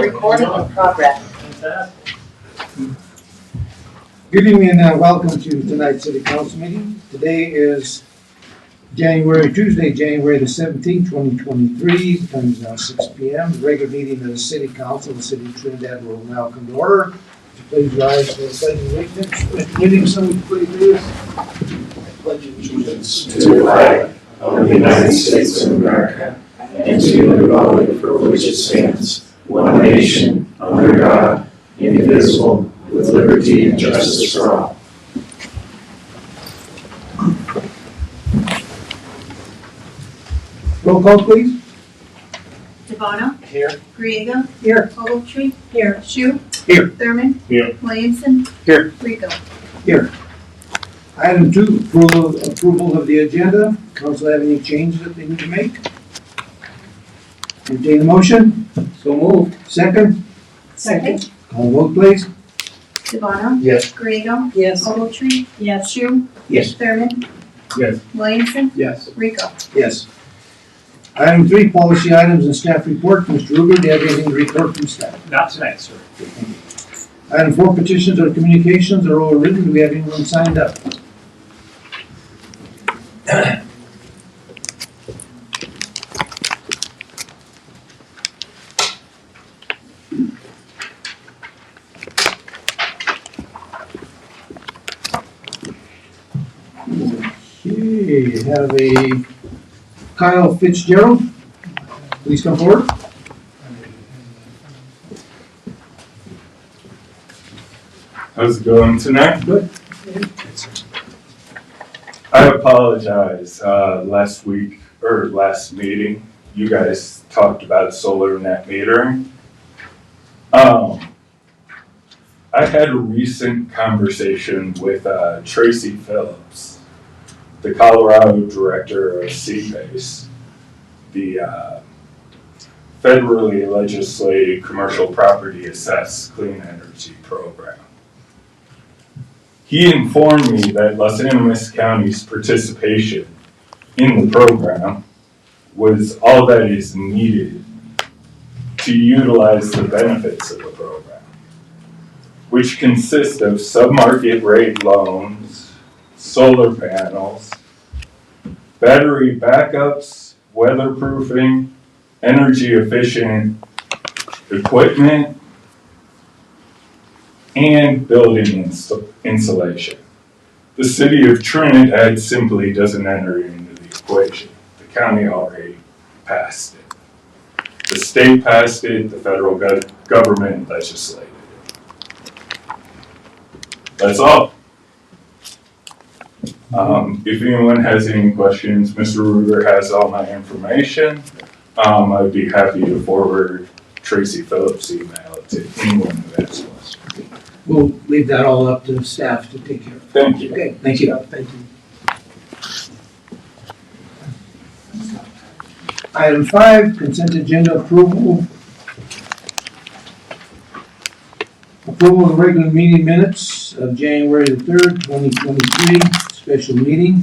Recording in progress. Good evening and welcome to tonight's City Council meeting. Today is Tuesday, January the 17th, 2023. The time is now 6 p.m. The regular meeting of the City Council of the City of Trinidad will now come to order. Please rise for the pledge of allegiance. Reading some, please. Pledge of allegiance to the flag of the United States of America and to the republic for which it stands, one nation, under God, indivisible, with liberty and justice for all. Roll call, please. Devano. Here. Griego. Here. Ogletree. Here. Shu. Here. Thurman. Here. Williamson. Here. Rico. Here. Item 2, approval of the agenda. Council have any changes that they need to make? Entertain a motion? So moved. Second? Second. Call vote, please. Devano. Yes. Griego. Yes. Ogletree. Yes. Shu. Yes. Thurman. Yes. Williamson. Yes. Rico. Yes. Item 3, policy items and staff report. Mr. Ruger, do you have anything to report from staff? Not tonight, sir. Item 4, petitions or communications are all written. Do we have anyone signed up? Okay, have a Kyle Fitzgerald. Please come forward. How's it going tonight? Good. I apologize. Last meeting, you guys talked about solar net metering. I had a recent conversation with Tracy Phillips, the Colorado director of CPACE, the federally legislated commercial property assessed clean energy program. He informed me that Los Animas County's participation in the program was all that is needed to utilize the benefits of the program, which consist of sub-market rate loans, solar panels, battery backups, weatherproofing, energy efficient equipment, and building insulation. The city of Trinidad simply doesn't enter into the equation. The county already passed it. The state passed it, the federal government legislated it. That's all. If anyone has any questions, Mr. Ruger has all my information. I'd be happy to forward Tracy Phillips' email to anyone who has questions. We'll leave that all up to staff to take care of. Thank you. Okay, thank you. Thank you. Item 5, consent agenda approval. Approval of regular meeting minutes of January the 3rd, 2023, special meeting.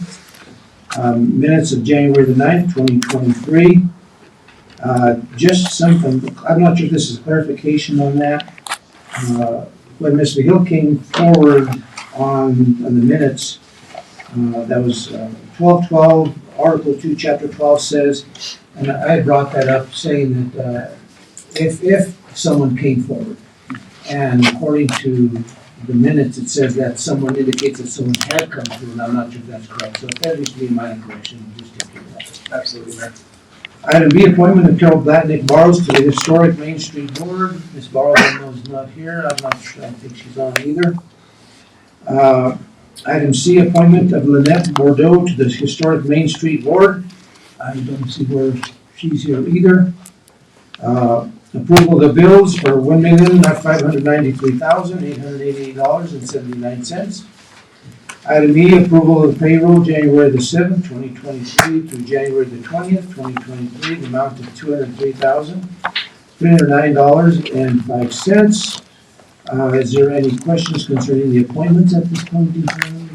Minutes of January the 9th, 2023. Just something, I'm not sure if this is clarification on that. When Mr. Hill came forward on the minutes, that was 12:12, Article 2, Chapter 12 says, and I brought that up saying that if someone came forward, and according to the minutes, it says that someone indicates that someone had come through, and I'm not sure if that's correct. So if that needs to be my correction, just take care of that. Absolutely, Mayor. Item B, appointment of Carol Blatnick Barrows to the Historic Main Street Board. Ms. Barrows, I know is not here. I'm not sure. I don't think she's on either. Item C, appointment of Lynette Bordeaux to the Historic Main Street Board. I don't see where she's here either. Approval of the bills for $1,593,888.79. Item E, approval of payroll January the 7th, 2023 through January the 20th, 2023, the amount of $203,309.05. Is there any questions concerning the appointments at this point in time?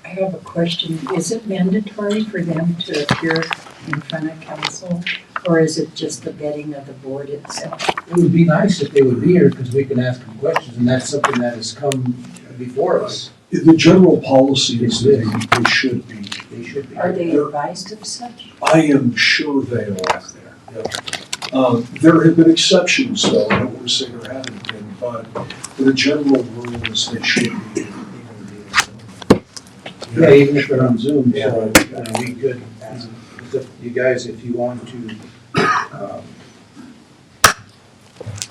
I have a question. Is it mandatory for them to appear in front of council Or is it just the vetting of the board itself? It would be nice if they would be here, because we can ask them questions, and that's something that has come before us. The general policy is that they should be. They should be. Are they advised of such? I am sure they are. There have been exceptions, though. I don't want to say there haven't been, but the general rule is they should be. Yeah, even if they're on Zoom, Yeah. so we could, you guys, if you want to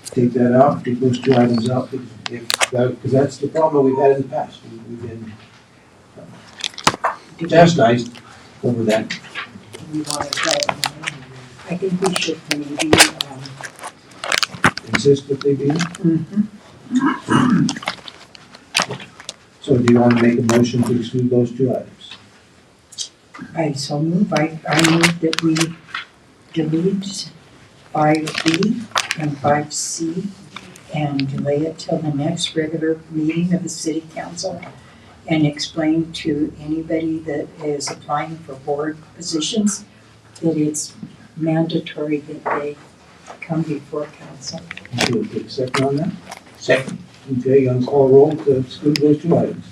take that out, take those two items out, because that's the problem we've had in the past. We've been chastised over that. Do we want to try it? I think we should maybe, Insist that they be. So do you want to make a motion to exclude those two items? I so move, I move that we delete 5B and 5C and delay it till the next regular meeting of the city council and explain to anybody that is applying for board positions that it's mandatory that they come before council. Okay, we'll take a second on that. Second. Okay, on call roll to exclude those two items.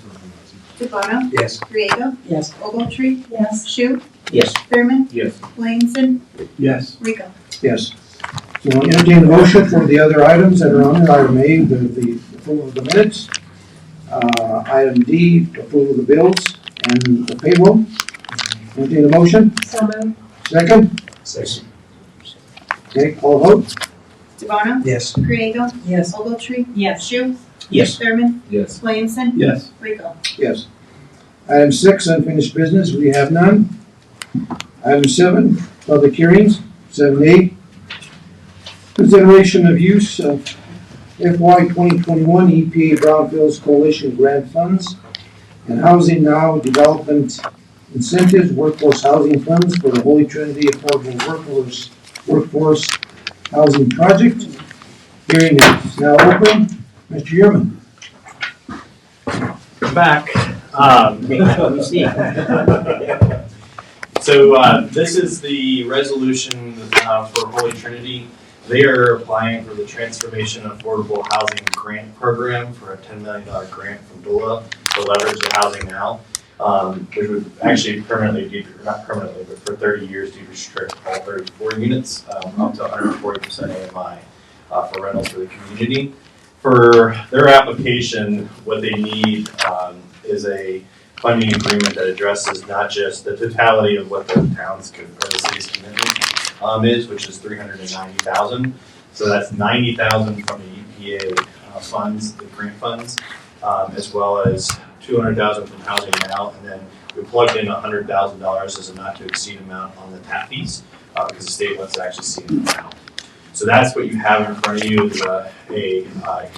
Devono, Yes. Griego, Yes. Ogletree, Yes. Shu, Yes. Thurman, Yes. Williamson, Yes. Rico. Yes. So I'll entertain the motion for the other items that are on there. Item A, the approval of the minutes. Item D, approval of the bills and the payroll. Entertain the motion. So moved. Second. Second. Okay, call vote. Devono, Yes. Griego, Yes. Ogletree, Yes. Shu, Yes. Thurman, Yes. Williamson, Yes. Rico. Yes. Item 6, unfinished business, we have none. Item 7, public hearings. 7A, consideration of use of FY 2021 EPA Brownfields Coalition grant funds and Housing Now Development Incentives Workforce Housing Funds for the Holy Trinity Affordable Workforce Housing Project. Hearing is now open. Mr. Yearman. Back. Let me see. So this is the resolution for Holy Trinity. They are applying for the Transformation Affordable Housing Grant Program for a $10 million grant from DOLA to leverage the Housing Now, which would actually permanently, not permanently, but for 30 years, restrict all 34 units up to 140% AMI for rentals for the community. For their application, what they need is a funding agreement that addresses not just the totality of what the town's or the city's commitment is, which is $390,000. So that's $90,000 from the EPA funds, the grant funds, as well as $200,000 from Housing Now, and then we plugged in $100,000 as a not to exceed amount on the tap fees because the state wants to actually see an amount. So that's what you have in front of you is a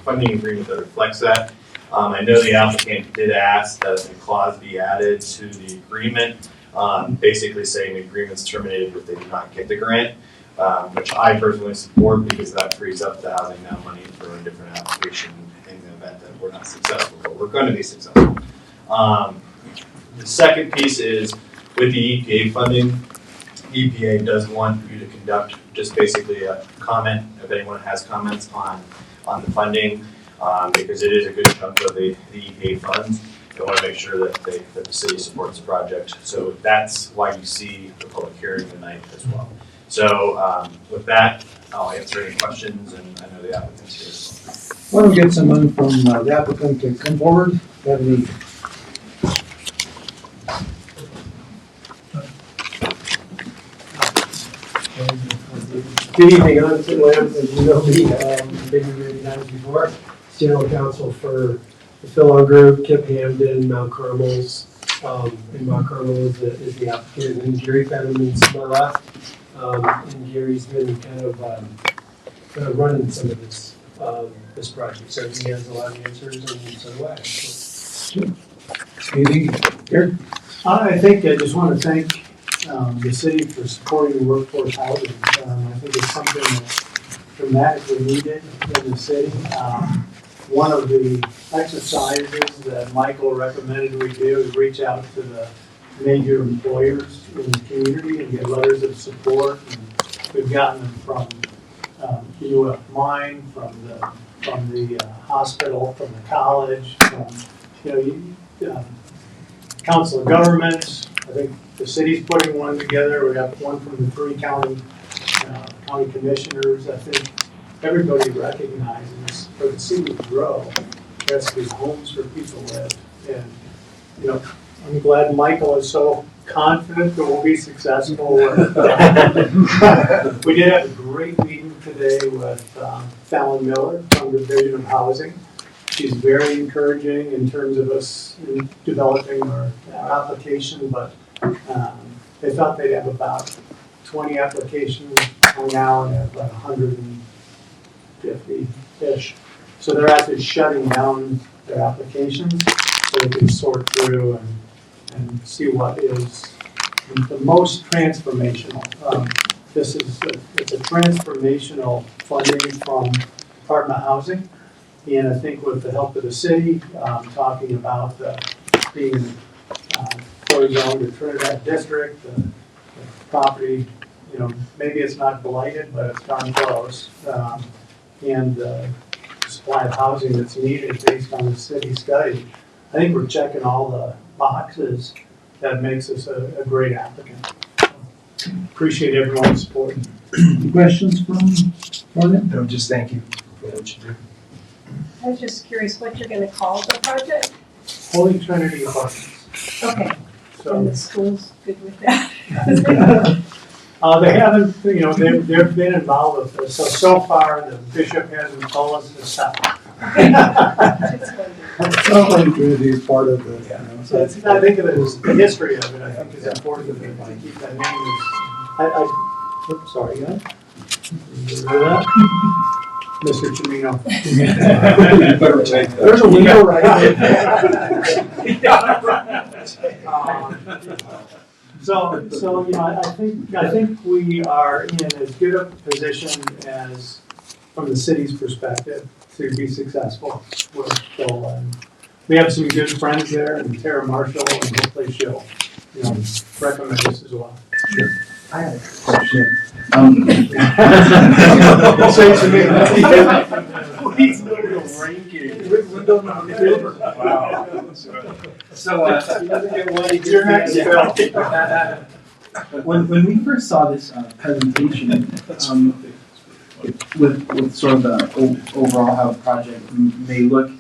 funding agreement that reflects that. I know the applicant did ask that a clause be added to the agreement, basically saying the agreement's terminated if they do not get the grant, which I personally support because that frees up the Housing Now money for a different application in the event that we're not successful, but we're going to be successful. The second piece is with the EPA funding, EPA does want you to conduct just basically a comment, if anyone has comments on the funding, because it is a good chunk of the EPA funds. They want to make sure that the city supports the project. So that's why you see the public hearing tonight as well. So with that, I'll answer any questions, and I know the applicant's here as well. Why don't we get someone from the applicant to come forward? Have any? Good evening, I'm Tim Lamb, as you know me, I've been here many times before. General counsel for the Philon Group, Kip Hamden, Mount Carmel's, and Mount Carmel is the applicant, and Gary Fetterman's to my left. And Gary's been kind of running some of this project, so he has a lot of answers, and so do I. Anything here? I think I just want to thank the city for supporting workforce housing. I think it's something that's dramatically needed in the city. One of the exercises that Michael recommended we do is reach out to the major employers in the community and get letters of support We've gotten them from the UF Mine, from the hospital, from the college, from, Council of Governments. I think the city's putting one together. We got one from the 3 county commissioners. I think everybody recognizes for the city to grow, there has to be homes for people to live. And, I'm glad Michael is so confident that we'll be successful. We did have a great meeting today with Fallon Miller from the Division of Housing. She's very encouraging in terms of us developing our application, but they thought they'd have about 20 applications by now and have about 150-ish. So they're actually shutting down their applications so they can sort through and see what is the most transformational. It's a transformational funding from Department of Housing. And I think with the help of the city, talking about being co-zoned to Trinidad District, the property, maybe it's not blighted, but it's darn close. And the supply of housing that's needed based on the city study. I think we're checking all the boxes that makes us a great applicant. Appreciate everyone's support. Any questions from Morgan? No, just thank you for what you do. I was just curious what you're gonna call the project? Holy Trinity Apartments. Okay, and So the school's good with that? they haven't, they've been involved with this. So far, the bishop hasn't told us to stop. Holy Trinity is part of the, So I think of it as the history of it. I think it's important to keep that name. Oops, sorry, guys. Mr. Chimino. There's a window right there. I think we are in as good a position as, from the city's perspective, to be successful with Phil. We have some good friends there, and Tara Marshall, and hopefully she'll, recommend this as well. Sure. I have a question. Say to me. So, You're next, Phil. When we first saw this presentation, with sort of the overall how the project may look,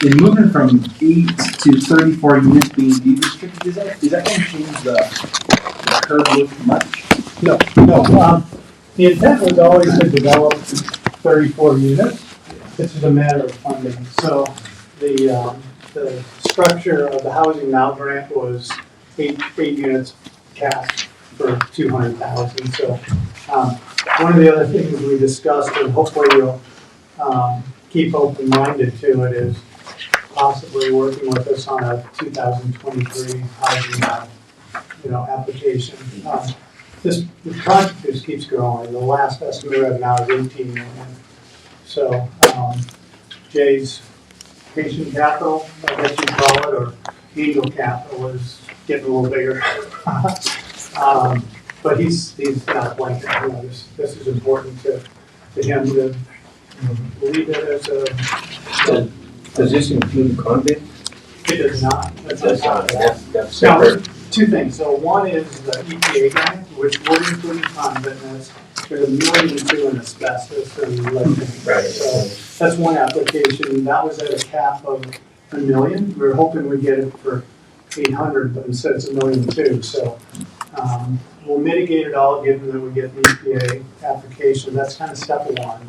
in moving from 8 to 34 units being deed restricted, is that going to change the curve look much? No. The intent was always to develop 34 units. This is a matter of funding. So the structure of the Housing Now grant was eight units capped for $200,000. So one of the other things we discussed, and hopefully you'll keep open-minded to it, is possibly working with us on a 2023 Housing Now, application. The project just keeps growing. The last estimate right now is 18 million. So Jay's patient capital, I guess you call it, or angel capital, is getting a little bigger. But he's not blanking. This is important to him to leave it as a. Does this include convent? It does not. That's Now, separate. two things. So one is the EPA grant, which would include convent. There's $1.2 million in asbestos and lead. Right. So that's one application. That was at a cap of $1 million. We were hoping we'd get it for 800, but instead it's $1.2 million. So we'll mitigate it all, given that we get the EPA application. That's kind of step one.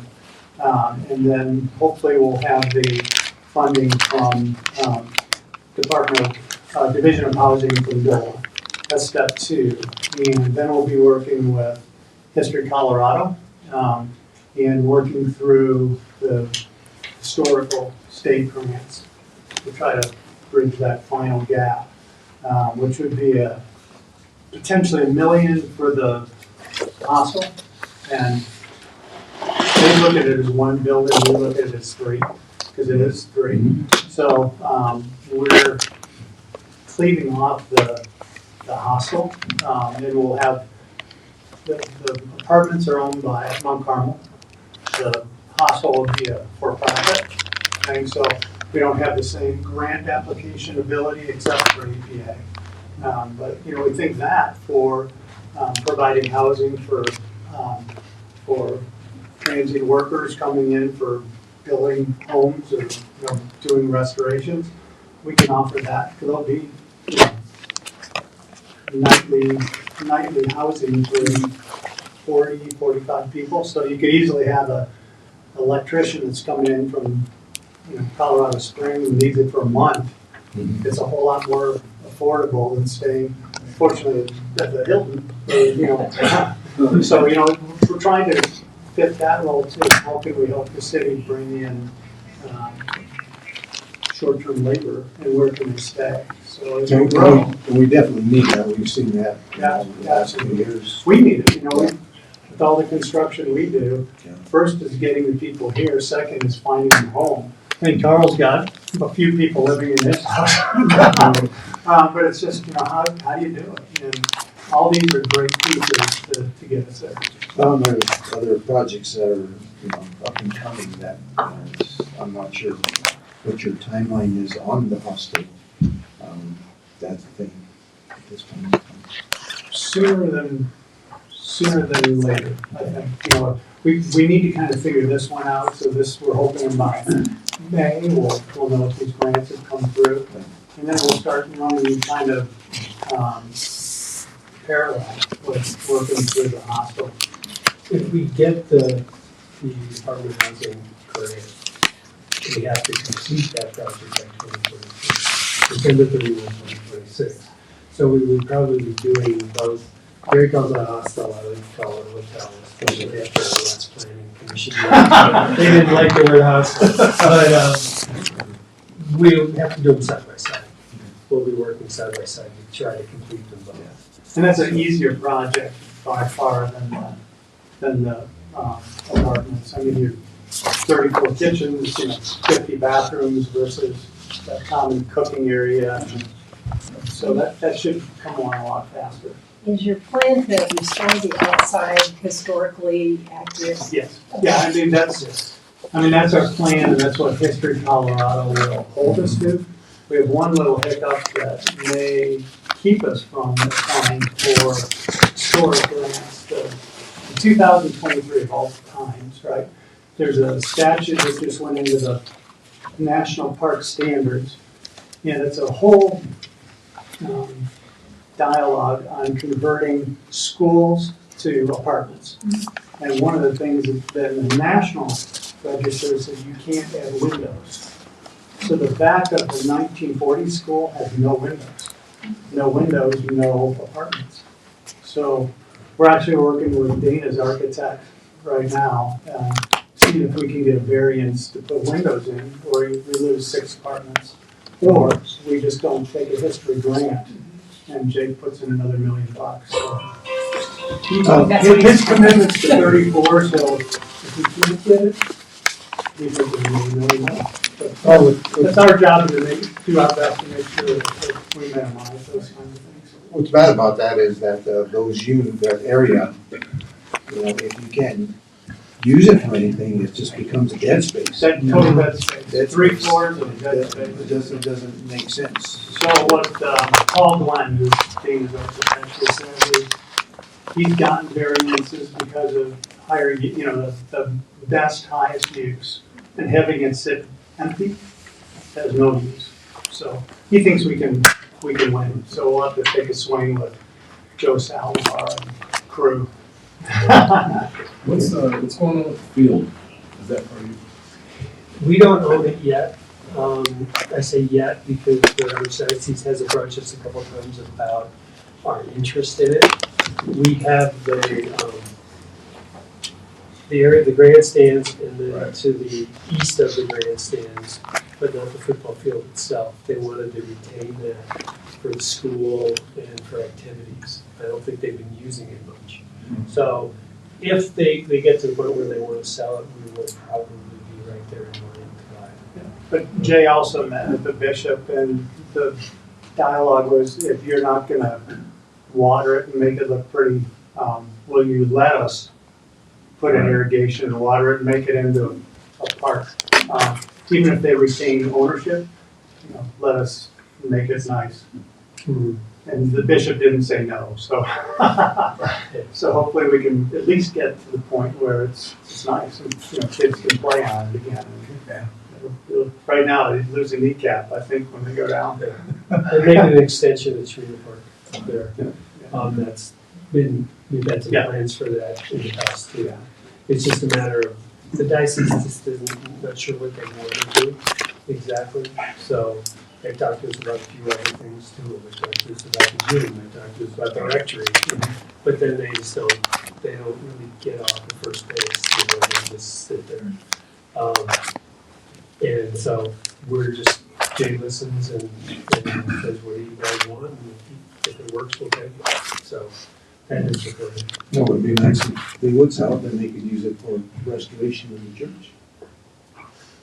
And then hopefully we'll have the funding from Division of Housing from DOLA. That's step two. And then we'll be working with History Colorado and working through the historical state grants to try to bridge that final gap, which would be potentially $1 million for the hostel. And they look at it as one building, we look at it as three, because it is three. So we're cleaving off the hostel, and we'll have the apartments are owned by Mount Carmel. The hostel would be a for-profit thing, so we don't have the same grant application ability except for EPA. But, you know, we think that for providing housing for transient workers coming in for building homes or, you know, doing restorations, we can offer that, because there'll be, you know, nightly housing for 40, 45 people, so you could easily have a electrician that's coming in from, you know, Colorado Springs and needs it for a month. It's a whole lot more affordable than staying, fortunately, at the Hilton, you know. So, you know, we're trying to fit that role too. How can we help the city bring in short-term labor, and where can they stay? So as we grow, We definitely need that, we've seen that Yeah, in the last few years. we need it, you know, with all the construction we do. Yeah. First is getting the people here, second is finding them a home. I think Carl's got a few people living in his house. But it's just, you know, how do you do it? And all these are great pieces to get us there. There's other projects that are, you know, up and coming that, I'm not sure what your timeline is on the hostel. That's the thing at this point. Sooner than later, I think. You know, we need to kind of figure this one out, so this, we're hoping by May, we'll know if these grants have come through. And then we'll start running kind of parallel with working through the hospital. If we get the apartment housing grant, we have to complete that project by 2026, December 31, 2026. So we would probably be doing both. Gary calls it a hostel, I would call it a hotel, especially after the last planning commission. They didn't like the word hostel, but we'll have to do them side by side. We'll be working side by side to try to complete them both. And that's an easier project by far than the apartments. I mean, you're 34 kitchens, you know, 50 bathrooms versus that common cooking area. So that should come along a lot faster. Is your plan to restore the outside historically accurate? Yes, yeah, I mean, that's our plan, and that's what History Colorado will hold us to. We have one little hiccup that may keep us from applying for historic grants. In 2023 of all times, right? There's a statute that just went into the National Park Standards, and it's a whole dialogue on converting schools to apartments. And one of the things that in the national register says you can't have windows. So the back of the 1940 school has no windows. No windows, no apartments. So we're actually working with Dana's architect right now, see if we can get a variance to put windows in, or we lose 6 apartments. Or we just don't take a history grant, and Jake puts in another $1 million. His commitment's to 34, so if we can't get it, we think we need $1 million. But it's our job to do our best to make sure that we minimize those kinds of things. What's bad about that is that those units, that area, you know, if you can't use it for anything, it just becomes a dead space. That total dead space, Dead 3 space. floors of dead It space. doesn't make sense. So what Paul Glenn, who's Dana's architect, says is he's gotten variances because of higher, you know, the best, highest use, and having it sit empty has no use. So he thinks we can win. So we'll have to take a swing with Joe Salazar and crew. What's going on with the field? Is that for you? We don't own it yet. I say yet because the Archdiocese has approached us a couple times about our interest in it. We have the area, the grandstands, and then to the east of the grandstands, but not the football field itself. They wanted to retain that for the school and for activities. I don't think they've been using it much. So if they get to the point where they want to sell it, we will probably be right there in line to buy it. But Jay also met with the bishop, and the dialogue was, if you're not gonna water it and make it look pretty, will you let us put in irrigation and water it and make it into a park? Even if they retain ownership, let us make it nice. And the bishop didn't say no, so. So hopefully we can at least get to the point where it's nice and, kids can play on it again. Right now, they lose a kneecap, I think, when they go down there. They're making an extension of Trinidad Park up there. We've had some plans for that in the past too. It's just a matter of, the diocese just isn't, not sure what they want to do exactly. So they've talked to us about a few other things too. They've talked to us about the gym, they've talked to us about the rectory. But then they don't really get off the first base, they just sit there. And so we're just, Jay listens and says, what do you guys want? And if it works, we'll take it. So that is the plan. No, it would be nice if they would sell it, then they could use it for restoration of the church.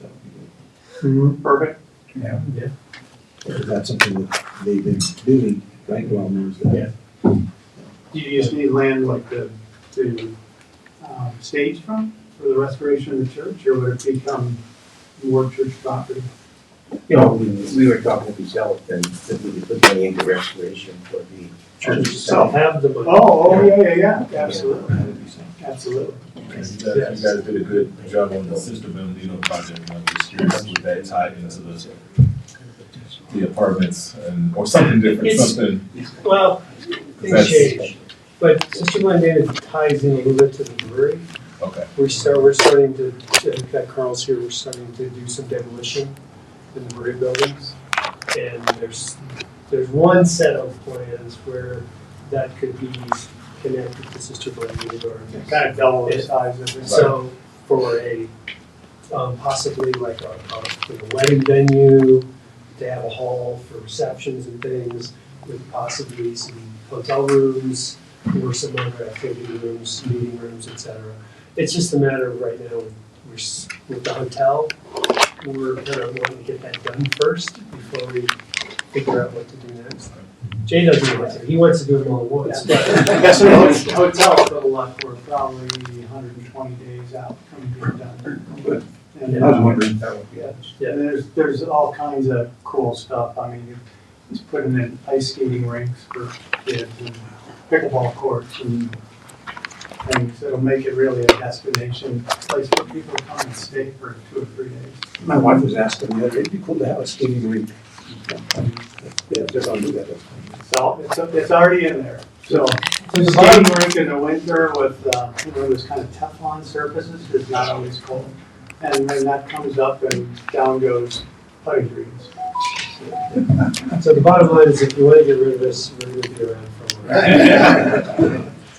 That would be good. Perfect. Yeah. If that's something that they've been doing, right, well, knows that. Do you just need land like to stage from for the restoration of the church, or would it become more church property? We were talking if we sell it, then that we could put money into restoration for the church itself. Have the money. Oh, yeah, absolutely. Absolutely. You guys did a good job on the Sister Bernardino project. I'm just curious, would that tie into the apartments or something different, something? Well, things change. But Sister Bernardino ties in a little bit to the brewery. Okay. We're starting to, in fact, Carl's here, we're starting to do some demolition in the brewery buildings. And there's one set of plans where that could be connected to Sister Bernardino Garden. Kind of double the size of it. So for a, possibly like a wedding venue, to have a hall for receptions and things, with possibly some hotel rooms or some other activity rooms, meeting rooms, etc. It's just a matter of right now, with the hotel, we're kind of wanting to get that done first before we figure out what to do next. Jay doesn't want to, he wants to do them all at once. That's a hotel for a lot, we're probably 120 days out from being done. And, I was wondering. And there's all kinds of cool stuff. I mean, he's putting in ice skating rinks for kids and pickleball courts and things. It'll make it really a destination place where people come and stay for 2 or 3 days. My wife was asking the other day, it'd be cool to have a skating rink. Yeah, they're gonna do that. So it's already in there. So There's a skating rink in the winter with those kind of Teflon surfaces is not always cold. And then that comes up and down goes putting greens. So the bottom line is, if you want to get rid of this, we're going to be around for a while.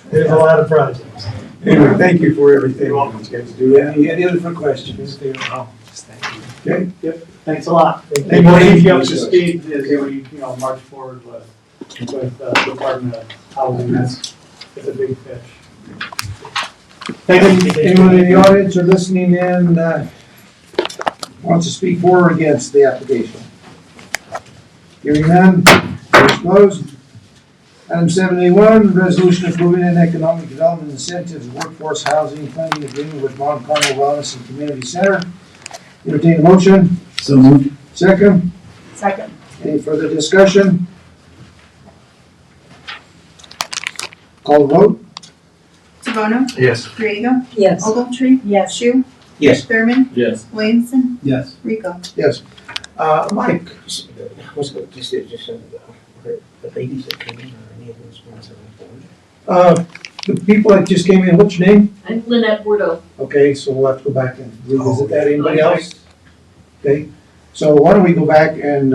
There's a lot of projects. Anyway, thank you for everything. You're welcome. Any other questions? Okay. Yep, thanks a lot. Thank We'll you. keep you up to speed as we, march forward with Department of Housing. It's a big fish. Anyone in the audience or listening in wants to speak for or against the application? Hearing none, case closed. Item 71, resolution approving an economic development incentives workforce housing funding agreement with Mount Carmel Wellness and Community Center. Entertain a motion. So moved. Second. Second. Any further discussion? Call the vote. DeBono? Yes. Griego? Yes. Ogletree? Yes. Shu? Yes. Thurman? Yes. Williamson? Yes. Rico? Yes. Mike. Was it just the ladies that came in or any of those ones that were The people that just came in, what's your name? I'm Lynette Bordeaux. Okay, so we'll have to go back and revisit that. Anybody else? Okay, so why don't we go back and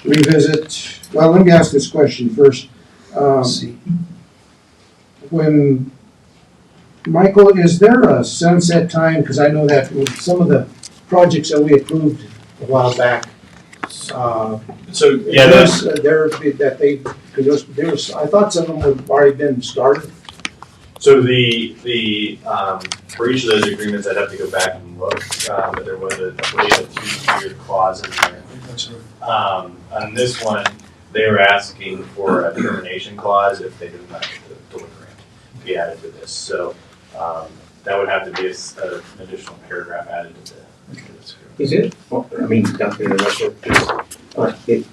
revisit, well, let me ask this question first. When, Michael, is there a sunset time? Because I know that with some of the projects that we approved a while back, So, yeah, I thought some of them had already been started. so for each of those agreements, I'd have to go back and look, but there was I believe a 2-year clause in there. On this one, they were asking for a termination clause if they didn't get the grant. be added to this. So, that would have to be an additional paragraph added to this. Is it, well, I mean, not to interrupt,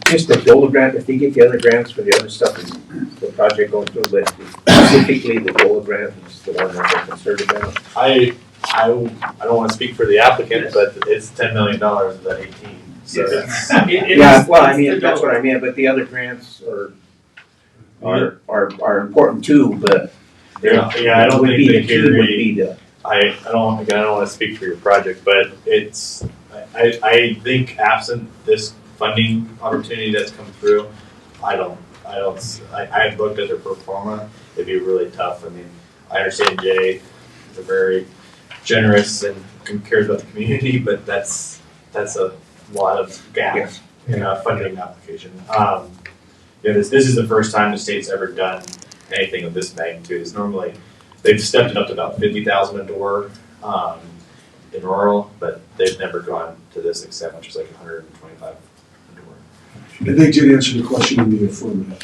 just the DOLA grant, if they get the other grants for the other stuff, is the project going through, but specifically the DOLA grant is the one that they're concerned about? I don't want to speak for the applicant, but it's $10 million of that 18. So Yes. it's, Yeah, well, I mean, that's what I meant, but the other grants are important too, but they're. Yeah, I don't would think be they the key would carry- be the. I don't want to speak for your project, but I think absent this funding opportunity that's come through, I have looked at their pro forma, it'd be really tough. I mean, I understand Jay is a very generous and cares about the community, but that's a lot of gap in a funding application. This is the first time the state's ever done anything of this magnitude. It's normally, they've stepped it up to about 50,000 a door in rural, but they've never gone to this extent, which is like 125 a door. And they did answer the question in the affirmative.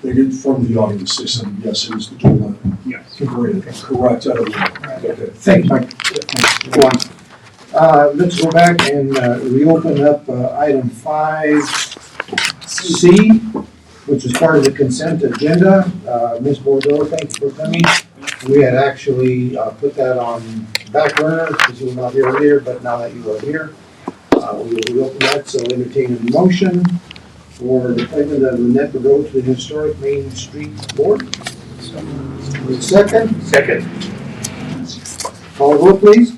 They did inform the audience, they said, yes, it is the DOLA. Yes. Great, correct, I don't know. Okay. Thanks, Mike. Go on. Let's go back and reopen up item 5C, which is part of the consent agenda. Ms. Bordeaux, thank you for coming. We had actually put that on back burner because you were not here earlier, but now that you are here, we will reopen that. So entertain a motion for the appointment of Lynette Bordeaux to the Historic Main Street Board. Second? Second. Call the vote, please.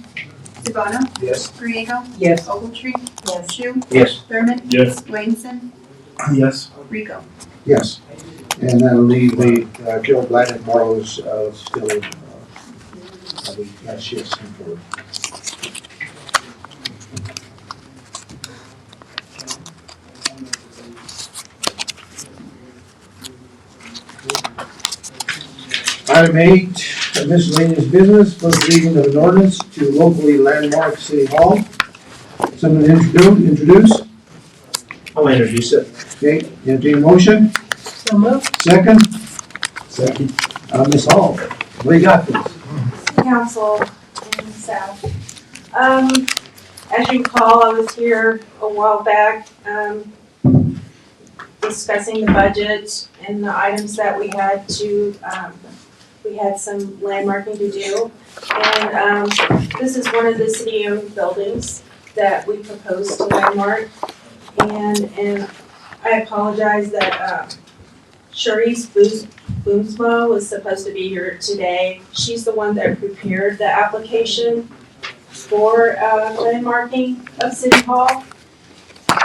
DeBono? Yes. Griego? Yes. Ogletree? Yes. Shu? Yes. Thurman? Yes. Williamson? Yes. Rico? Yes. And that'll leave the Joe Blatt and Marlowe's still, I believe, that's shifts forward. Item 8, miscellaneous business, first reading of an ordinance to locally landmark City Hall. Someone introduce? I'll introduce it. Okay, entertain a motion? So moved. Second? Second. Ms. Hall, what do you got, please? Council and staff. As you recall, I was here a while back, discussing the budget and the items that we had to, we had some landmarking to do. And, this is one of the city-owned buildings that we proposed to landmark. And I apologize that, Charisse Boomsma was supposed to be here today. She's the one that prepared the application for landmarking of City Hall.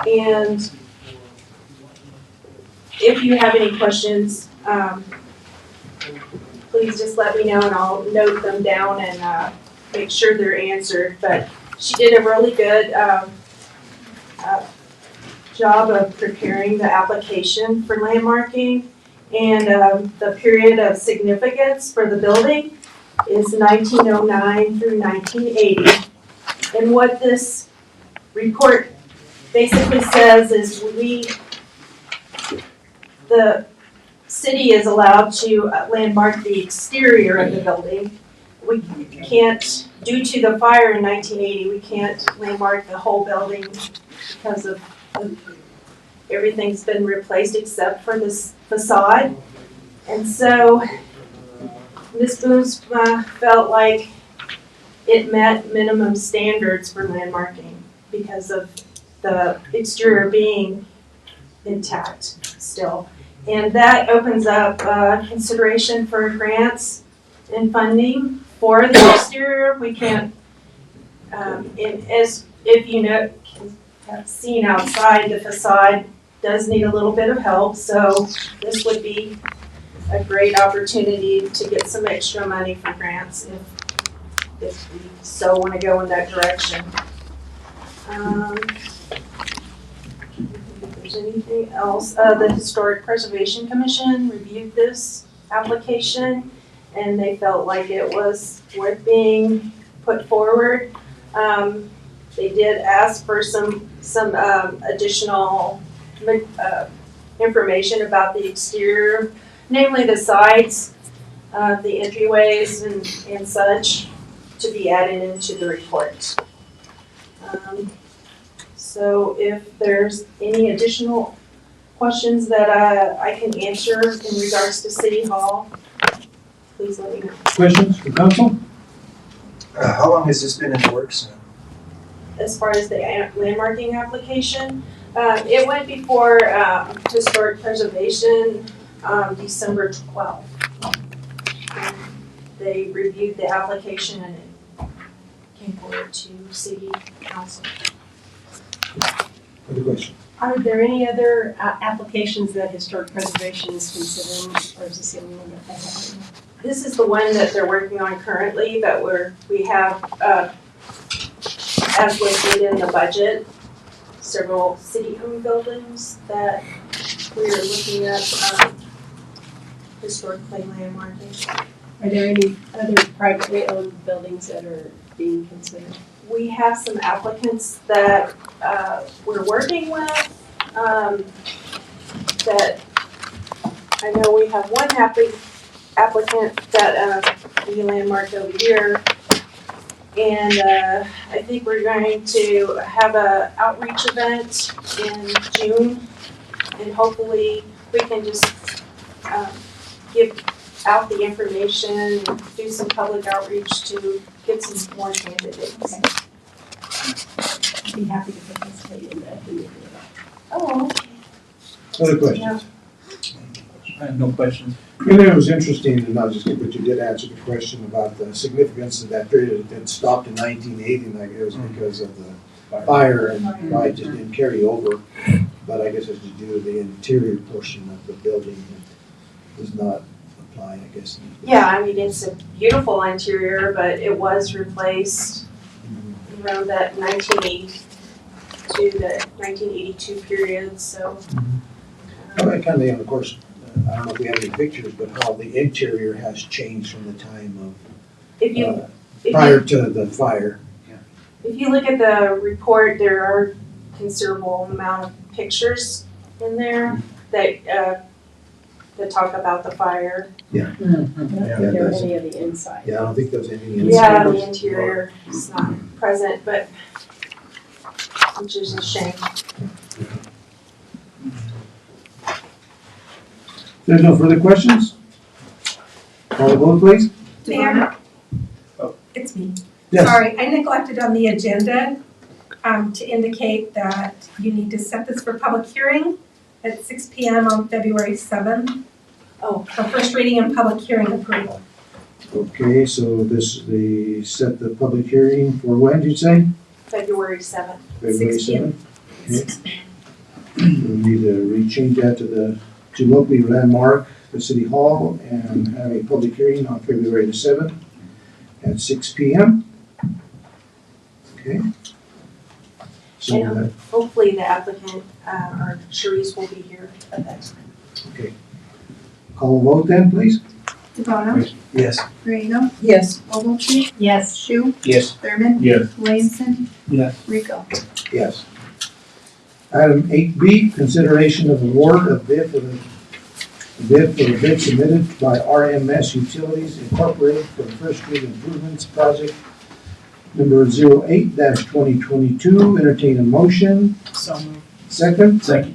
And if you have any questions, please just let me know and I'll note them down and make sure they're answered. But she did a really good job of preparing the application for landmarking. And the period of significance for the building is 1909 through 1980. And what this report basically says is the city is allowed to landmark the exterior of the building. We can't, due to the fire in 1980, we can't landmark the whole building because of everything's been replaced except for this facade. And so Ms. Boomsma felt like it met minimum standards for landmarking because of the exterior being intact still. And that opens up consideration for grants and funding for the exterior. We can't, as if you know, have seen outside, the facade does need a little bit of help, so this would be a great opportunity to get some extra money for grants if we so want to go in that direction. If there's anything else, the Historic Preservation Commission reviewed this application and they felt like it was worth being put forward. They did ask for some additional information about the exterior, namely the sides. the entryways and such to be added into the report. So if there's any additional questions that I can answer in regards to City Hall, please let me know. Questions from council? How long has this been in the works? As far as the landmarking application, it went before historic preservation December 12th. They reviewed the application and it came forward to City Council. Other questions? Are there any other applications that historic preservation is considering, or is this the only one that they have? This is the one that they're working on currently that we have, as listed in the budget, several city-owned buildings that we are looking at historically landmarking. Are there any other privately owned buildings that are being considered? We have some applicants that we're working with, that I know we have one applicant that we landmarked over here. And I think we're going to have a outreach event in June. And hopefully we can just give out the information and do some public outreach to get some more candidates. Okay. I'd be happy to participate in that. Oh, okay. Other questions? I have no questions. And it was interesting, and I'll just, but you did answer the question about the significance of that period. It stopped in 1980, and I guess it was because of the fire, and why it just didn't carry over. But I guess it's to do with the interior portion of the building that does not apply, I guess. Yeah, I mean, it's a beautiful interior, but it was replaced around that 1980 to the 1982 period, so. Well, I kind of, of course, I don't know if we have any pictures, but how the interior has changed from the time If you, of prior to the fire. if you look at the report, there are considerable amount of pictures in there that, that talk about the fire. I don't think there are any of the inside. Yeah, I don't think there's any. Yeah, the interior is not present, but, which is a shame. There's no further questions? Call the vote, please. Mayor? It's me. Yes. Sorry, I neglected on the agenda to indicate that you need to set this for public hearing at 6 PM on February 7th. Oh. For first reading and public hearing approval. Okay, so this, set the public hearing for when, did you say? February 7th. February 6 p.m. 7th? Okay. We need to rechange that to locally landmark the city hall and have a public hearing on February the 7th at 6 PM. Okay. So And that, hopefully the applicant, or Sharice will be here at that time. okay. Call the vote then, please. DeBono? Yes. Reno? Yes. Ogletree? Yes. Shu? Yes. Thurman? Yes. Williamson? Yes. Rico? Yes. Item 8B, consideration of award of bid for the bid submitted by RMS Utilities Incorporated for the First Street Improvements Project number 08-2022. Entertain a motion. So moved. Second? Second.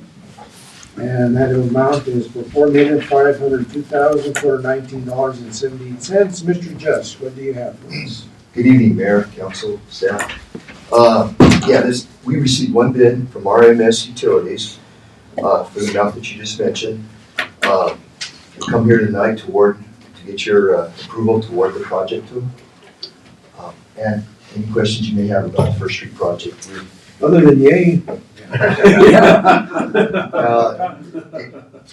And that amount is for $4,502,419.78. Mr. Just, what do you have for us? Good evening, Mayor, Council, staff. We received one bid from RMS Utilities for the amount that you just mentioned. We'll come here tonight to get your approval to award the project to them. And any questions you may have about the First Street project. Other than yay.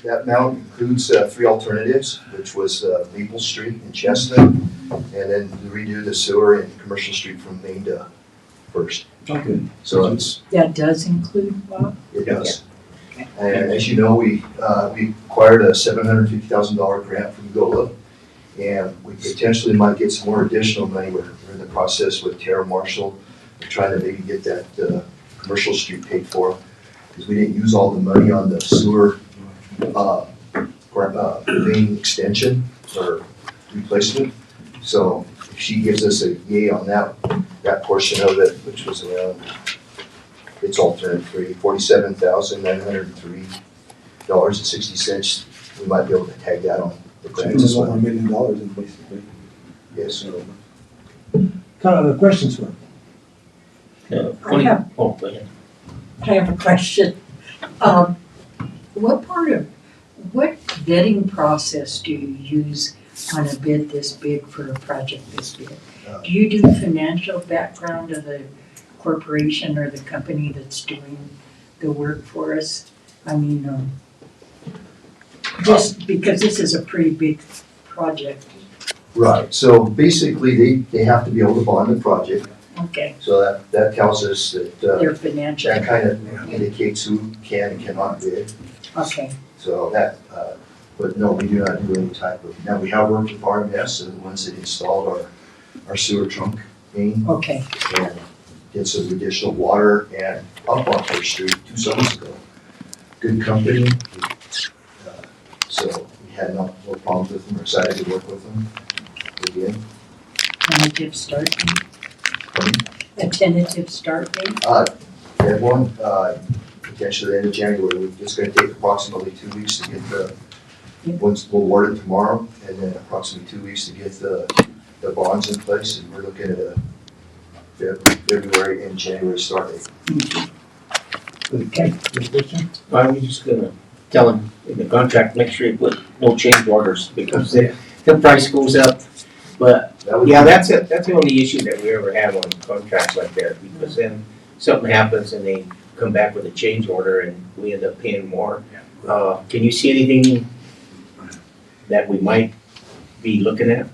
That amount includes 3 alternatives, which was Maple Street in Chestnut, and then to redo the sewer in Commercial Street from Main to First. Okay. So it's, That does include, Bob? it does. And as you know, we acquired a $750,000 grant from GOLA, and we potentially might get some more additional money. We're in the process with Tara Marshall. We're trying to maybe get that Commercial Street paid for, because we didn't use all the money on the sewer main extension or replacement. So if she gives us a yay on that portion of it, which was around, it's alternate three, $47,903.60, we might be able to tag that on the grants as well. $1 million in basically. Yes. Questions for him? I have, Oh, go ahead. I have a question. What vetting process do you use on a bid this big for a project this big? Do you do financial background of the corporation or the company that's doing the work for us? I mean, just because this is a pretty big project. Right, so basically they have to be able to bond the project. Okay, So that tells us that, their financial, that kind of indicates who can and cannot bid. okay, So that, but no, we do not do any type of, now we have worked with RMS, and the ones that installed our sewer trunk main okay. and did some additional water and up on First Street 2 summers ago. Good company. So we had no problems with them, we're excited to work with them again. Tentative start date? A tentative start date? We had one, potentially the end of January, it's gonna take approximately 2 weeks to get once we'll award it tomorrow, and then approximately 2 weeks to get the bonds in place, and we're looking at a February and January start date. Okay, question? Why are we just gonna tell them in the contract, make sure you put no change orders, because the price goes up. But, yeah, that's the only issue that we ever have on contracts like that, because then something happens and they come back with a change order and we end up paying more. Can you see anything that we might be looking at?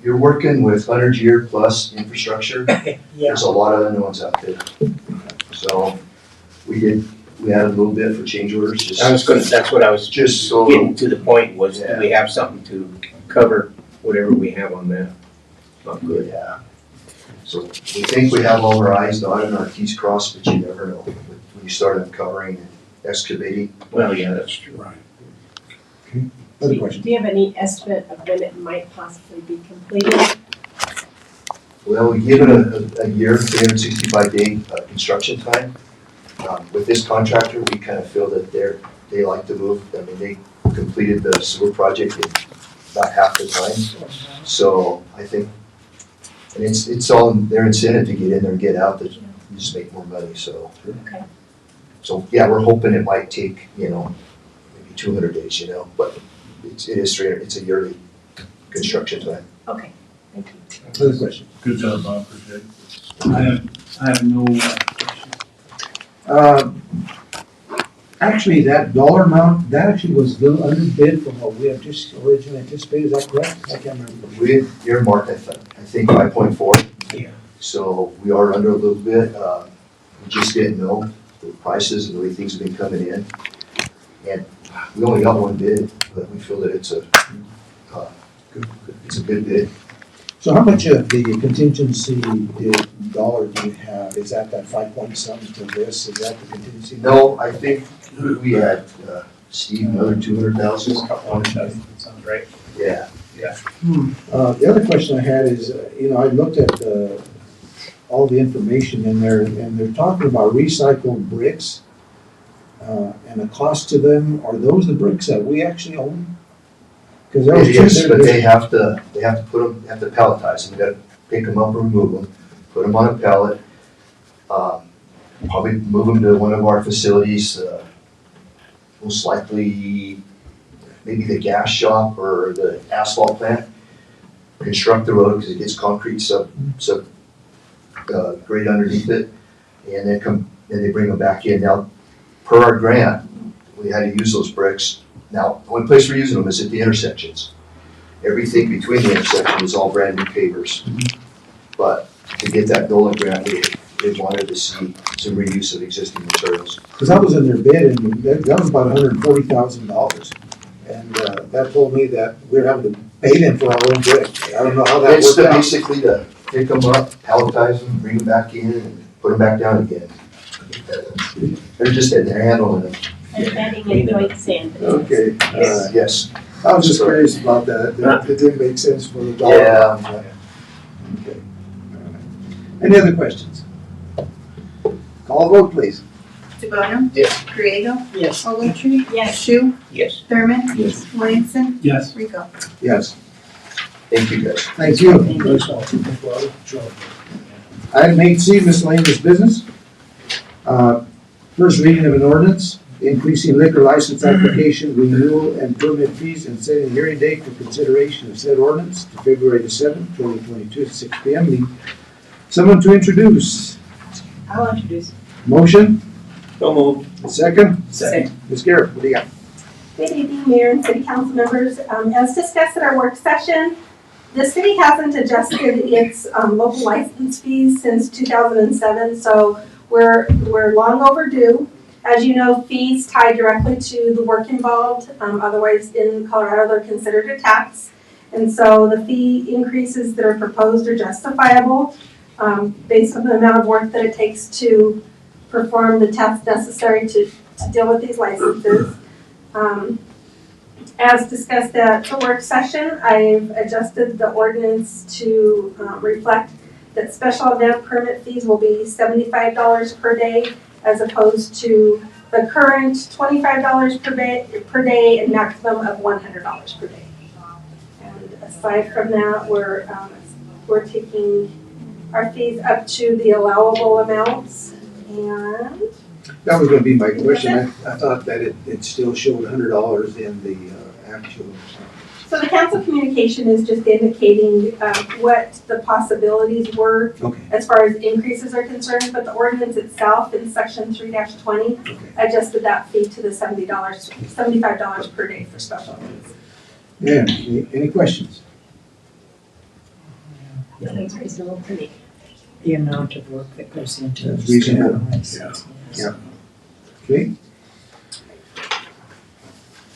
You're working with 100-year plus infrastructure. Yeah. There's a lot of unknowns out there. So we had a little bit for change orders, That's what I was just so, getting to the point was, do we have something to cover whatever we have on that? Not good. yeah. So we think we have all our I's dotted and our T's crossed, but you never know when you start uncovering and excavating. Well, yeah, that's true. Right. Okay, other question? Do you have any estimate of when it might possibly be completed? Well, we give it a year, 365-day construction time. With this contractor, we kind of feel that they like to move. I mean, they completed the sewer project in about half the time. So I think, and it's all in their incentive to get in there and get out, that you just make more money, so. Okay. So, yeah, we're hoping it might take, maybe 200 days, but it's a yearly construction time. Okay, thank you. Other question? Good job, Bob, appreciate it. I have no Actually, that dollar amount, that actually was a little underbid from what we had just originally anticipated, is that correct? I can't remember. We earmarked, I think 5.4. Yeah. So we are under a little bit. We just didn't know the prices and the way things have been coming in. And we only got one bid, but we feel that it's a good bid. So how much of the contingency dollar do you have? Is that 5 point something to this? Is that the contingency? No, I think we had, Steve, another 200,000. Sounds right. Yeah. The other question I had is, I looked at all the information in there, and they're talking about recycled bricks and the cost to them. Are those the bricks that we actually own? Because Yes, but they have to put them, have to palletize them. You gotta pick them up and remove them, put them on a pallet. Probably move them to one of our facilities, most likely maybe the gas shop or the asphalt plant. Construct the road because it gets concrete grade underneath it, and then they bring them back in. Now, per our grant, we had to use those bricks. Now, the only place we're using them is at the intersections. Everything between the intersections is all brand new pavers. But to get that Dolan grant, they wanted to see some reuse of existing materials. Because that was in their bid, and that was about $140,000. And that told me that we're having to pay them for our own brick. I don't know how that It's worked out. basically to pick them up, palletize them, bring them back in, and put them back down again. They're just handling them. And adding in white sand. Okay. Yes. I was just curious about that. It didn't make sense for the dollar. Yeah. Okay. Any other questions? Call a vote, please. DeBono? Yes. Griego? Yes. Ogletree? Yes. Shu? Yes. Thurman? Yes. Williamson? Yes. Rico? Yes. Thank you, guys. Thank you. Nice one. Thank you, Robert. Job. Item 8C, miscellaneous business. First reading of an ordinance, increasing liquor license application renewal and permit fees and setting a hearing date for consideration of said ordinance to February the 7th, 2022 at 6 p.m. Need someone to introduce. I'll introduce. Motion, So moved. second? Second. Ms. Garrett, what do you got? Good evening, Mayor and City Council members. As discussed at our work session, the city hasn't adjusted its local license fees since 2007, so we're long overdue. As you know, fees tie directly to the work involved. Otherwise, in Colorado, they're considered a tax. And so the fee increases that are proposed are justifiable based on the amount of work that it takes to perform the tests necessary to deal with these licenses. As discussed at the work session, I've adjusted the ordinance to reflect that special event permit fees will be $75 per day as opposed to the current $25 per day and maximum of $100 per day. And aside from that, we're taking our fees up to the allowable amounts, and That was gonna be my question. I thought that it still showed $100 in the actual. so the council communication is just indicating what the possibilities were Okay. as far as increases are concerned, but the ordinance itself in section 3-20 adjusted that fee to the $75 per day for special events. Yeah, any questions? Sounds reasonable to me. The amount of work that goes into That's this. reasonable. license, yes. Yeah. Okay.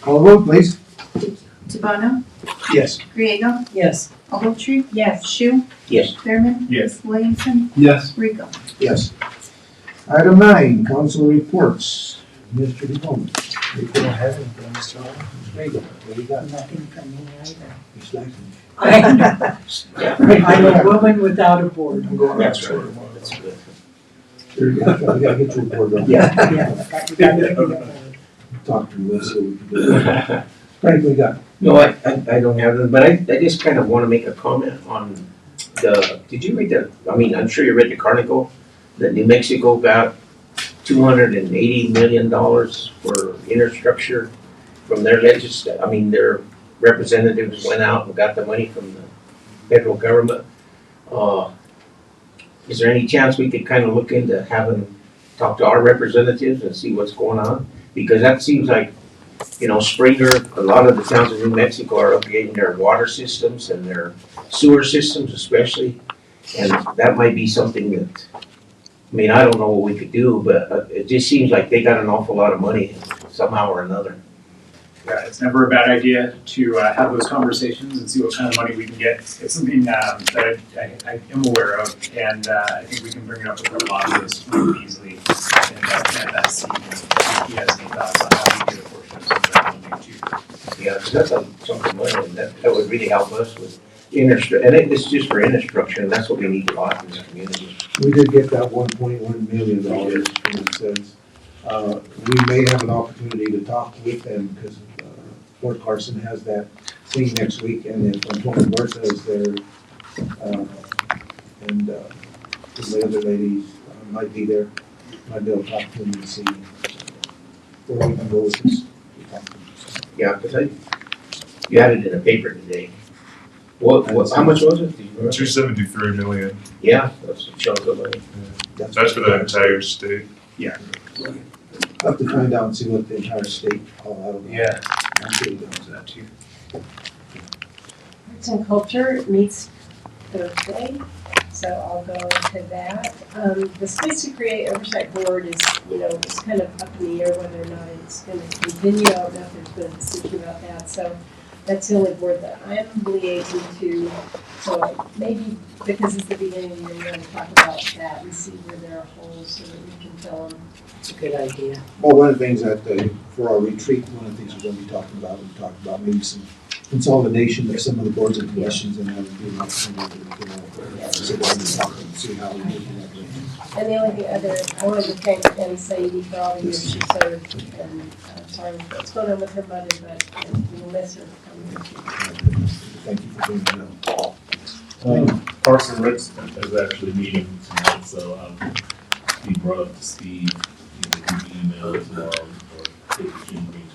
Call the vote, please. DeBono? Yes. Griego? Yes. Ogletree? Yes. Shu? Yes. Thurman? Yes. Williamson? Yes. Rico? Yes. Item 9, council reports. Mr. DePoma. We don't have anything, Mr. Hall. What do you got? Nothing from me either. You're slacking. I'm a woman without a board. I'm going That's next right. door tomorrow. That's good. We gotta get your report on. Yeah, we gotta get a board. Talk to Melissa, we can do that. Frank, what do you got? No, I don't have them, but I just kind of want to make a comment on did you read I'm sure you read the article that New Mexico got $280 million for infrastructure from their their representatives went out and got the money from the federal government. Is there any chance we could kind of look into having, talk to our representatives and see what's going on? Because that seems like, Springer, a lot of the towns in New Mexico are upgrading their water systems and their sewer systems especially. And that might be something that, I don't know what we could do, but it just seems like they got an awful lot of money somehow or another. Yeah, it's never a bad idea to have those conversations and see what kind of money we can get. It's something that I am aware of, and I think we can bring it up with our lobbyist really easily and plant that seed. If he has any thoughts on how we get a portion of some of that funding too. Yeah, because that's a chunk of money, and that would really help us with infrastructure, and it's just for infrastructure, and that's what we need a lot in this community. We did get that $1.1 million from the cents. We may have an opportunity to talk with them because Fort Carson has that thing next week, and then Antonio Huerta is there, and the other ladies might be there. Might be able to talk to them and see where we can go with this. Yeah, because you had it in the paper today. What, how much was it? Do you remember? $273 million. Yeah, that's a chunk of money. That's for the entire state. Yeah. I'll have to find out and see what the entire state, Colorado. Yeah. I'm sure it Does that too. Arts and Culture meets Thursday, so I'll go to that. The Space to Create Oversight Board is, it's kind of up in the air whether or not it's going to continue. I don't know if there's been a decision about that. So that's the only board that I'm liaising to. So maybe because it's the beginning of the year, we want to talk about that and see where there are holes so that we can fill them. It's a good idea. Well, one of the things that, for our retreat, one of the things we're gonna be talking about, we talked about maybe some consolidation of some of the boards and commissions and having be an opportunity to sit down and talk and see how we move in that direction. And the only other, I wanted to thank Ann Sadie for all the years she served, and sorry what's going on with her mother, but we'll miss her coming. Thank you for doing that. Parks and Rec is actually meeting tonight, so be brought up to speed. You can email tomorrow or take a Zoom meeting.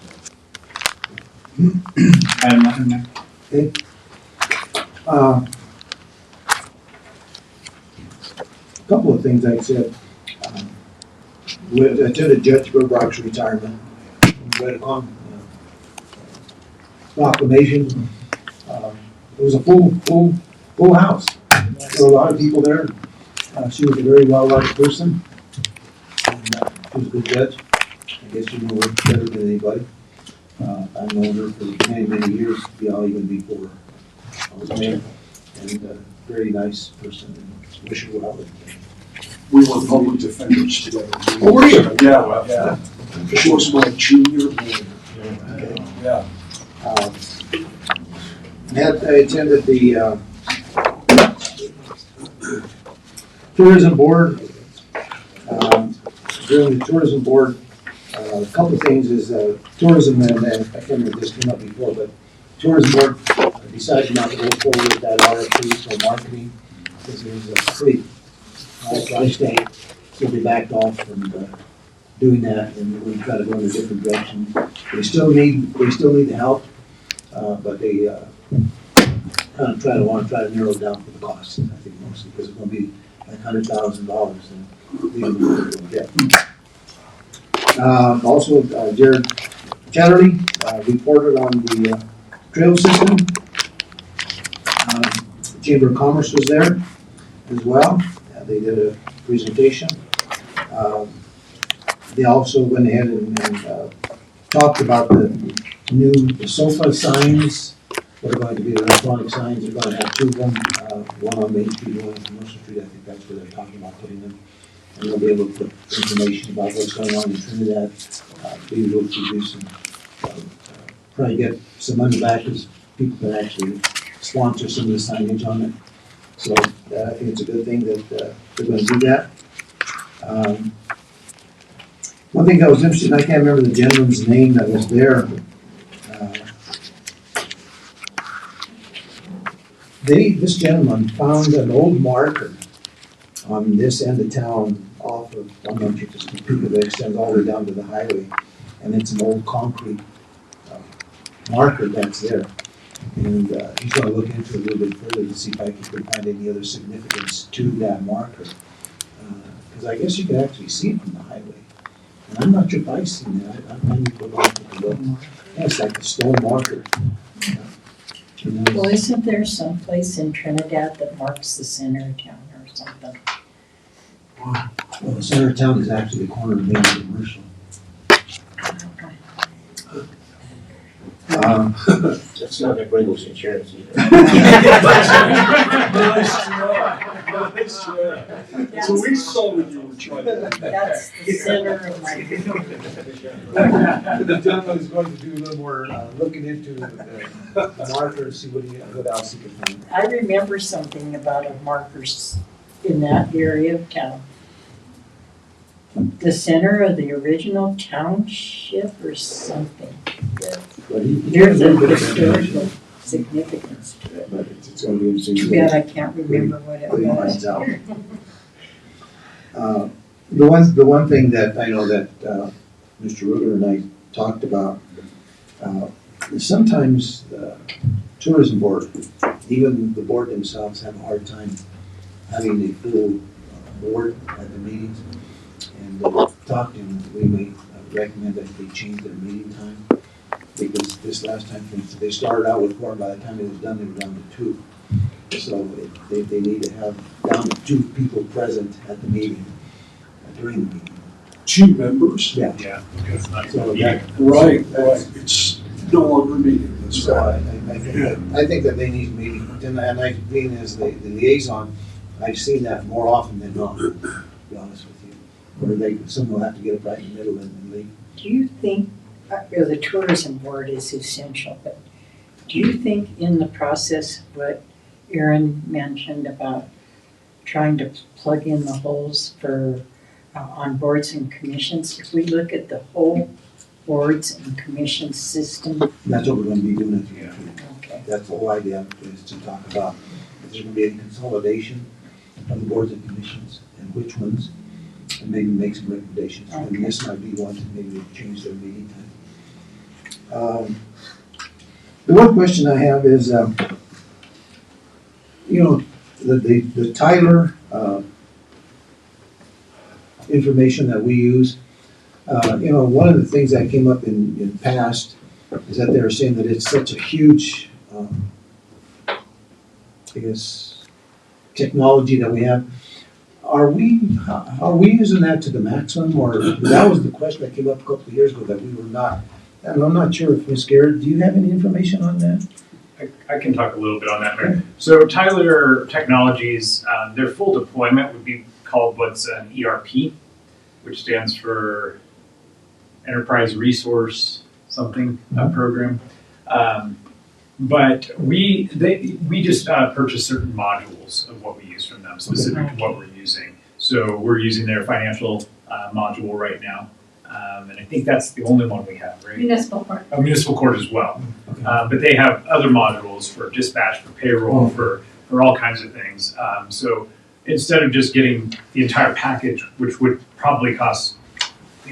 I have nothing there. Okay. Couple of things I said. I attended Judge Burbach's retirement. Read a proclamation. It was a full house. There were a lot of people there. She was a very well-liked person. And, she was a good judge. I guess you know her better than anybody. I've known her for many, many years, even before I was mayor. And very nice person, and wish her well. We were public defenders together. Oh, were you? Yeah, yeah. She was my junior lawyer. Yeah. I attended the tourism board. During the tourism board, a couple of things is tourism, and I can't remember if this came up before, but tourism board decided not to go forward with that RFP for marketing because it was a pretty high state, so they backed off from doing that, and we're trying to go in a different direction. They still need the help, but they kind of want to try to narrow it down for the cost, I think mostly, because it's going to be like $100,000, and we don't know what we'll get. Also, Jared Chatterley reported on the trail system. Chamber of Commerce was there as well. They did a presentation. They also went ahead and talked about the sofa signs. What are going to be the electronic signs? They're going to have two of them, one on Main Street, one on Commercial Street. I think that's where they're talking about putting them. And they'll be able to put information about what's going on in Trinidad. Maybe we'll do some, probably get some money back because people can actually sponsor some of the signage on it. So I think it's a good thing that they're going to do that. One thing that was interesting, I can't remember the gentleman's name that was there. This gentleman found an old marker on this end of town off of 100 that extends all the way down to the highway. And it's an old concrete marker that's there. And he's going to look into it a little bit further to see if I can find any other significance to that marker. Because I guess you can actually see it from the highway. And I'm not sure if I've seen that. I need to go back and look. Yeah, it's like a stone marker. Well, isn't there some place in Trinidad that marks the center of town or something? Well, the center of town is actually the corner of Main and Commercial. That's not McGregor's insurance either. Nice try. Nice try. So we saw what you were trying to do. That's the center of my. The gentleman is going to do a little more looking into the marker, see what else he can find. I remember something about a markers in that area of town. The center of the original township or something. There's a historical significance to it. But it's going to be interesting. Too bad I can't remember what it was. The one thing that I know that Mr. Ruger and I talked about is sometimes the tourism board, even the board themselves, have a hard time having a full board at the meetings. And talked to them, we may recommend that they change their meeting time. Because this last time, for instance, they started out with 4, by the time it was done, they were down to 2. So they need to have down to 2 people present at the meeting, during the meeting. 2 members? Yeah. Yeah. It's not So meeting. that, Right. It's no longer a meeting. So I think that they need maybe, and I, being as the liaison, I've seen that more often than not, to be honest with you. Where someone will have to get up right in the middle and leave. Do you think, the tourism board is essential, but do you think in the process, what Aaron mentioned about trying to plug in the holes for, on boards and commissions, if we look at the whole boards and commissions system? That's what we're gonna be doing at the end. Okay. That's the whole idea, is to talk about, if there's gonna be any consolidation of the boards and commissions, and which ones, and maybe make some recommendations. And this might be one to maybe change their meeting time. The one question I have is, the Tyler, information that we use, one of the things that came up in past is that they were saying that it's such a huge, I guess, technology that we have. Are we using that to the maximum, or that was the question that came up a couple of years ago that we were not, and I'm not sure if Ms. Garrett, do you have any information on that? I can talk a little bit on that, Mayor. So Tyler Technologies, their full deployment would be called what's an ERP, which stands for Enterprise Resource something program. But we just purchase certain modules of what we use from them, specific to what we're using. So we're using their financial module right now. And I think that's the only one we have, right? Municipal court. Oh, municipal court as well. But they have other modules for dispatch, for payroll, for all kinds of things. So instead of just getting the entire package, which would probably cost,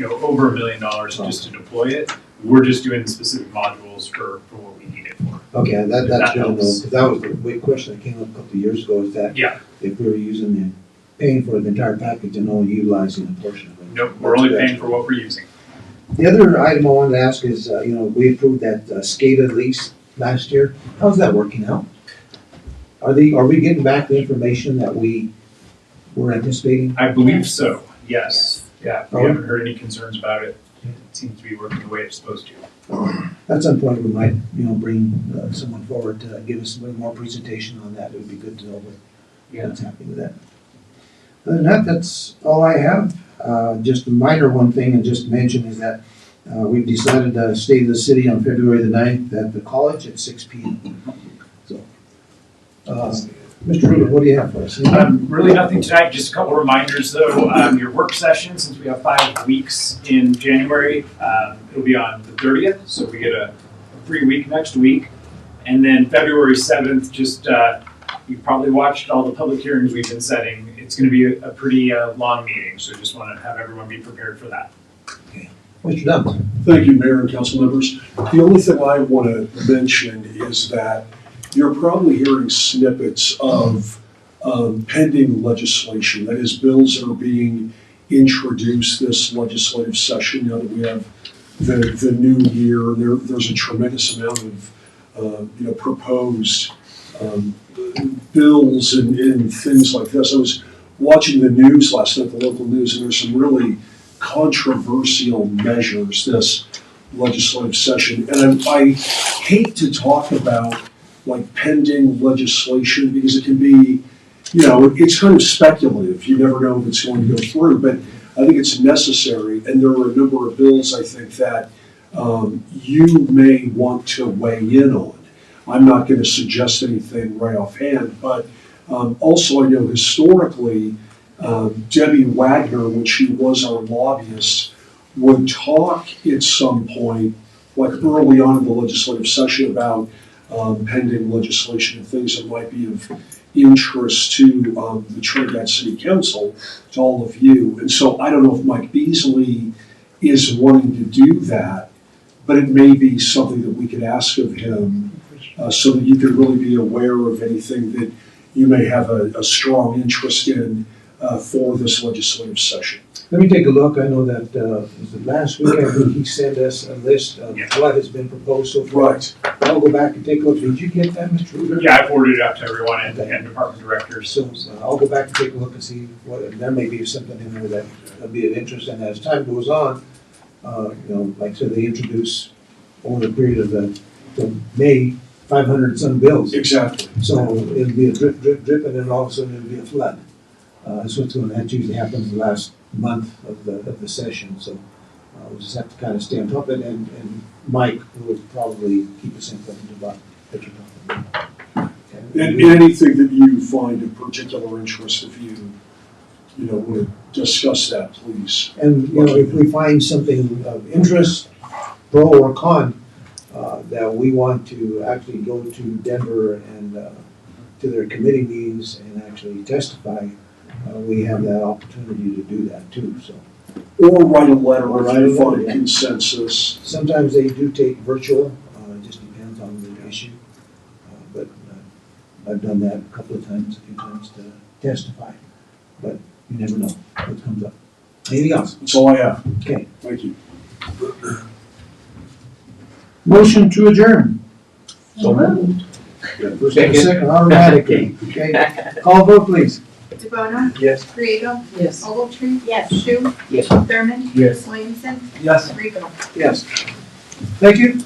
over $1 million just to deploy it, we're just doing the specific modules for what we need it for. Okay, that's That good to know, helps. because that was the big question that came up a couple of years ago, is that if we were paying for the entire package and only utilizing a portion of it. Nope, we're only paying for what we're using. The other item I wanted to ask is, we approved that SCADA lease last year. How's that working out? Are we getting back the information that we were anticipating? I believe so, yes. Yeah, we Oh. haven't heard any concerns about it. It seems to be working the way it's supposed to. At some point, we might, bring someone forward to give us a little more presentation on that. It would be good to know what's happening with that. Other than that, that's all I have. Just a minor one thing, and just mention is that we've decided to stay in the city on February the 9th at the college at 6 p.m. So, Mr. Rubin, what do you have for us? Really nothing tonight, just a couple reminders though. Your work session, since we have 5 weeks in January, it'll be on the 30th, so we get a free week next week. And then February 7th, just you've probably watched all the public hearings we've been setting. It's going to be a pretty long meeting, so just want to have everyone be prepared for that. Mr. Dunn. Thank you, Mayor and council members. The only thing I want to mention is that you're probably hearing snippets of pending legislation. That is, bills that are being introduced this legislative session now that we have the new year. There's a tremendous amount of proposed bills and things like this. I was watching the news last night, the local news, and there's some really controversial measures this legislative session. And I hate to talk about like pending legislation because it can be, it's kind of speculative. You never know if it's going to go through, but I think it's necessary. And there are a number of bills I think that you may want to weigh in on. I'm not going to suggest anything right offhand, but also I know historically, Debbie Wagner, when she was our lobbyist, would talk at some point, like early on in the legislative session, about pending legislation and things that might be of interest to the Trinidad City Council, to all of you. And so I don't know if Mike Beasley is wanting to do that, but it may be something that we could ask of him so that you could really be aware of anything that you may have a strong interest in for this legislative session. Let me take a look. I know that was it last week, I think he sent us a list of what has been proposed so far. Right. I'll go back and take a look. Did you get that, Mr. Rubin? Yeah, I forwarded it out to everyone and department directors. So I'll go back and take a look and see what, there may be something in there that would be of interest. And as time goes on, like I said, they introduce over the period of the till May, 500 some bills. Exactly. So it'll be a drip, drip, drip, and then all of a sudden it'll be a flood. That's what's going, that usually happens the last month of the session, so we'll just have to kind of stay on top of it, and Mike will probably keep us informed about what you're talking about. And anything that you find of particular interest, if you want to discuss that, please. And, if we find something of interest, pro or con, that we want to actually go to Denver and to their committee meetings and actually testify, we have that opportunity to do that too, so. Or write a letter Or if write a you letter, find yeah. consensus. Sometimes they do take virtual, it just depends on the issue. But I've done that a couple of times, a few times to testify, but you never know what comes up. Anything else? That's all I have. Okay. Thank you. Motion to adjourn. So moved. First and second automatically, okay? Call vote, please. DeBono? Yes. Griego? Yes. Ogletree? Yes. Shu? Yes. Thurman? Yes. Williamson? Yes. Rico? Yes. Thank you.